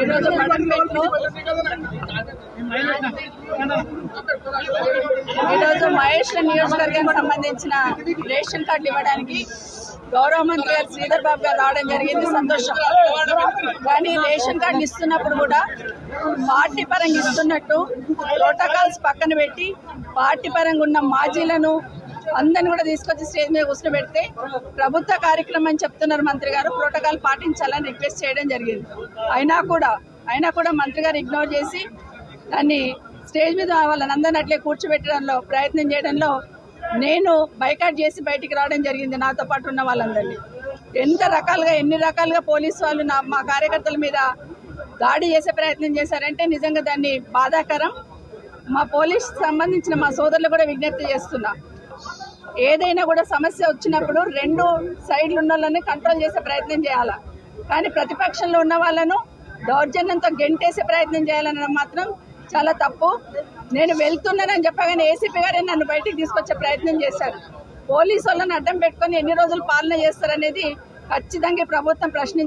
ఈరోజు మహేశ్వరం నియోజకవర్గానికి సంబంధించిన రేషన్ కార్డులు ఇవ్వడానికి గౌరవ మంత్రి గారు శ్రీధర్ బాబు గారు రావడం జరిగింది, సంతోషం. కానీ రేషన్ కార్డులు ఇస్తున్నప్పుడు కూడా పార్టీ పరంగా ఇస్తున్నట్టు ప్రోటోకాల్స్ పక్కన పెట్టి పార్టీ పరంగా ఉన్న మాజీలను అందరిని కూడా తీసుకొచ్చి స్టేజ్ మీద కూర్చోబెడితే ప్రభుత్వ కార్యక్రమం అని చెప్తున్నారు మంత్రి గారు, ప్రోటోకాల్ పాటించాలని రిక్వెస్ట్ చేయడం జరిగింది. అయినా కూడా మంత్రి గారు ఇగ్నోర్ చేసి దాన్ని స్టేజ్ మీద వాళ్ళని అందరిని అట్లే కూర్చోబెట్టడంలో ప్రయత్నం చేయడంలో నేను బైకాట్ చేసి బయటికి రావడం జరిగింది. నాతో పాటు ఉన్న వాళ్ళందరినీ ఎన్ని రకాలుగా పోలీసు వాళ్ళు మా కార్యకర్తల మీద దాడి చేసే ప్రయత్నం చేశారంటే నిజంగా దాన్ని బాధాకరం. మా పోలీస్ సంబంధించిన మా సోదరులు కూడా విజ్ఞప్తి చేస్తున్నా, ఏదైనా కూడా సమస్య వచ్చినప్పుడు రెండు సైడ్లు ఉన్న వాళ్ళని కంట్రోల్ చేసే ప్రయత్నం చేయాలా, కానీ ప్రతిపక్షంలో ఉన్న వాళ్ళను దౌర్జన్యంతో గెంటేసే ప్రయత్నం చేయాలనడం మాత్రం చాలా తప్పు. నేను వెళ్తున్నానని చెప్పగానే ఏసీపీ గారే నన్ను బయటికి తీసుకొచ్చే ప్రయత్నం చేశారు. పోలీసు వాళ్ళని అడ్డం పెట్టుకొని ఎన్ని రోజులు పాలన చేస్తారనేది ఖచ్చితంగా ప్రభుత్వం ప్రశ్నించాలి.